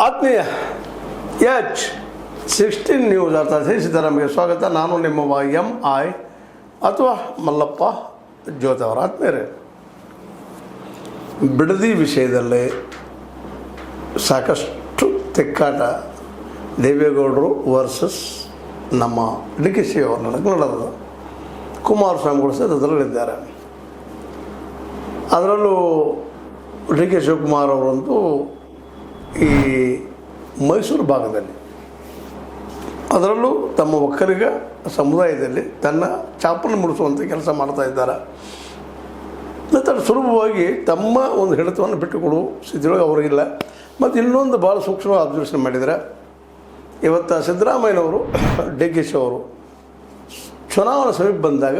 ಆತ್ಮೀಯ H16 news ಅರ್ಥಾತ್ ಸಿದ್ದರಾಮಯ್ಯ ಸ್ವಾಗತ. ನಾನು ನಿಮ್ಮ MI ಅಥವಾ ಮಲ್ಲಪ್ಪ ಜ್ಯೋತಿ ಅವರ ಆತ್ಮೀಯರೇ, ಬಿಡದಿ ವಿಷಯದಲ್ಲಿ ಸಾಕಷ್ಟು ತಿಕ್ಕಾಟ ದೇವೇಗೌಡರು ವರ್ಸಸ್ ನಮ್ಮ ಡಿ ಕೆ ಶಿ ಅವರ ನಡೆದ ಕುಮಾರಸ್ವಾಮಿಗಳು ಸಹ ಅದರಲ್ಲಿದ್ದಾರೆ. ಅದರಲ್ಲೂ ಡಿ ಕೆ ಶಿವಕುಮಾರ್ ಅವರಂತೂ ಈ ಮೈಸೂರು ಭಾಗದಲ್ಲಿ, ಅದರಲ್ಲೂ ತಮ್ಮ ಒಕ್ಕಲಿಗ ಸಮುದಾಯದಲ್ಲಿ ತನ್ನ ಚಾಪನ್ನು ಮೂಡಿಸುವಂಥ ಕೆಲಸ ಮಾಡ್ತಾ ಇದ್ದಾರೆ. ನಂತರ ಸುಲಭವಾಗಿ ತಮ್ಮ ಒಂದು ಹಿಡಿತವನ್ನು ಬಿಟ್ಟುಕೊಡುವ ಸ್ಥಿತಿಯೊಳಗೆ ಅವರಿಗಿಲ್ಲ. ಮತ್ತು ಇನ್ನೊಂದು ಭಾಳ ಸೂಕ್ಷ್ಮವಾಗಿ ಅಬ್ಸರ್ವೇಷನ್ ಮಾಡಿದರೆ, ಇವತ್ತು ಸಿದ್ದರಾಮಯ್ಯನವರು ಡಿ ಕೆ ಶಿ ಅವರು ಚುನಾವಣೆ ಸಮೀಪ ಬಂದಾಗ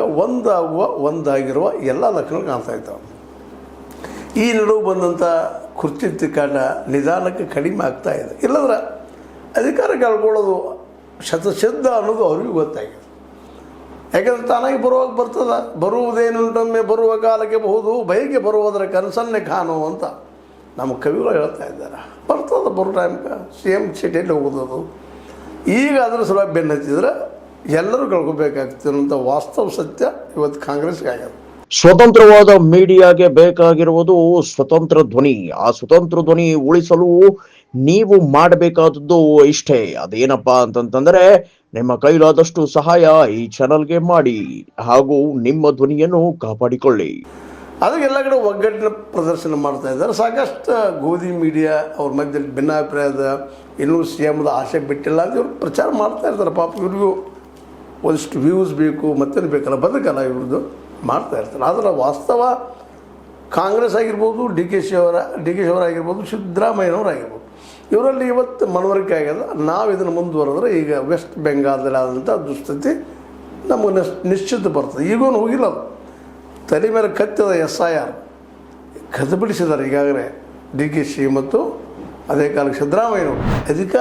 ಒಂದಾಗಿರುವ ಎಲ್ಲ ಲಕ್ಷಣಗಳು ಕಾಣ್ತಾ ಇದ್ದಾವೆ. ಈ ನಡುವೆ ಬಂದಂಥ ಕುರ್ಚಿ ತಿಕ್ಕಾಟ ನಿಧಾನಕ್ಕೆ ಕಡಿಮೆ ಆಗ್ತಾ ಇದೆ. ಇಲ್ಲದ್ರೆ ಅಧಿಕಾರ ಕಳ್ಕೊಳ್ಳೋದು ಶತಸಿದ್ಧ ಅನ್ನೋದು ಅವ್ರಿಗೂ ಗೊತ್ತಾಗಿದೆ. ಯಾಕಂದರೆ ತಾನಾಗಿ ಬರುವಾಗ ಬರ್ತದೆ, ಬರುವುದೇನುಂಟೊಮ್ಮೆ ಬರುವ ಕಾಲಕ್ಕೆ ಬಹುದು ಬೈಗೆ ಬರುವುದರ ಕನಸನ್ನೇ ಕಾಣು ಅಂತ ನಮ್ಮ ಕವಿಗಳು ಹೇಳ್ತಾ ಇದ್ದಾರೆ. ಬರ್ತದೆ ಬರೋ ಟೈಮ್ಗೆ CM ಸಿಟಿಯಲ್ಲಿ ಹೋಗೋದು. ಈಗ ಅದರ ಸಲುವಾಗಿ ಬೆನ್ನು ಹಚ್ಚಿದ್ರೆ ಎಲ್ಲರೂ ಕಳ್ಕೊಬೇಕಾಗ್ತದೆ ಅನ್ನೋಂಥ ವಾಸ್ತವ ಸತ್ಯ ಇವತ್ತು ಕಾಂಗ್ರೆಸ್ಗೆ ಆಗ್ಯದ. ಸ್ವತಂತ್ರವಾದ ಮೀಡಿಯಾಗೆ ಬೇಕಾಗಿರುವುದು ಸ್ವತಂತ್ರ ಧ್ವನಿ. ಆ ಸ್ವತಂತ್ರ ಧ್ವನಿ ಉಳಿಸಲು ನೀವು ಮಾಡಬೇಕಾದದ್ದು ಇಷ್ಟೇ. ಅದೇನಪ್ಪಾ ಅಂತಂತಂದ್ರೆ, ನಿಮ್ಮ ಕೈಲಾದಷ್ಟು ಸಹಾಯ ಈ ಚಾನಲ್ಗೆ ಮಾಡಿ ಹಾಗೂ ನಿಮ್ಮ ಧ್ವನಿಯನ್ನು ಕಾಪಾಡಿಕೊಳ್ಳಿ. ಅದಕ್ಕೆ ಎಲ್ಲ ಕಡೆ ಒಗ್ಗಟ್ಟಿನ ಪ್ರದರ್ಶನ ಮಾಡ್ತಾ ಇದ್ದಾರೆ. ಸಾಕಷ್ಟು ಗೋಧಿ ಮೀಡಿಯಾ ಅವ್ರ ಮಧ್ಯೆ ಭಿನ್ನಾಭಿಪ್ರಾಯದ ಇನ್ನೂ CMದ ಆಸೆ ಬಿಟ್ಟಿಲ್ಲ ಅಂತ ಇವ್ರು ಪ್ರಚಾರ ಮಾಡ್ತಾ ಇರ್ತಾರೆ. ಪಾಪ ಇವ್ರಿಗೂ ಒಂದಿಷ್ಟು ವ್ಯೂಸ್ ಬೇಕು, ಮತ್ತೇನು ಬೇಕಲ್ಲ, ಬದುಕಲ್ಲ ಇವ್ರದ್ದು ಮಾಡ್ತಾ ಇರ್ತಾರೆ. ಆದರೆ ವಾಸ್ತವ ಕಾಂಗ್ರೆಸ್ ಆಗಿರ್ಬೋದು, ಡಿ ಕೆ ಶಿ ಅವರಾಗಿರ್ಬೋದು, ಸಿದ್ದರಾಮಯ್ಯನವರಾಗಿರ್ಬೋದು, ಇವರಲ್ಲಿ ಇವತ್ತು ಮನವರಿಕೆ ಆಗ್ಯದ. ನಾವು ಇದನ್ನು ಮುಂದುವರೆದ್ರೆ ಈಗ ವೆಸ್ಟ್ ಬೆಂಗಾಲ್ದಲ್ಲಿ ಆದಂಥ ದುಸ್ಥಿತಿ ನಮಗೆ ನಿಶ್ಚಿತ ಬರ್ತದೆ. ಈಗೂ ಹೋಗಿಲ್ಲ, ಅದು ತಲೆ ಮೇಲೆ ಕತ್ತಿದ SIR ಕದಬಿಡಿಸಿದ್ದಾರೆ ಈಗಾಗಲೇ ಡಿ ಕೆ ಶಿ ಮತ್ತು ಅದೇ ಕಾಲಕ್ಕೆ ಸಿದ್ದರಾಮಯ್ಯನವರು. ಅಧಿಕಾರ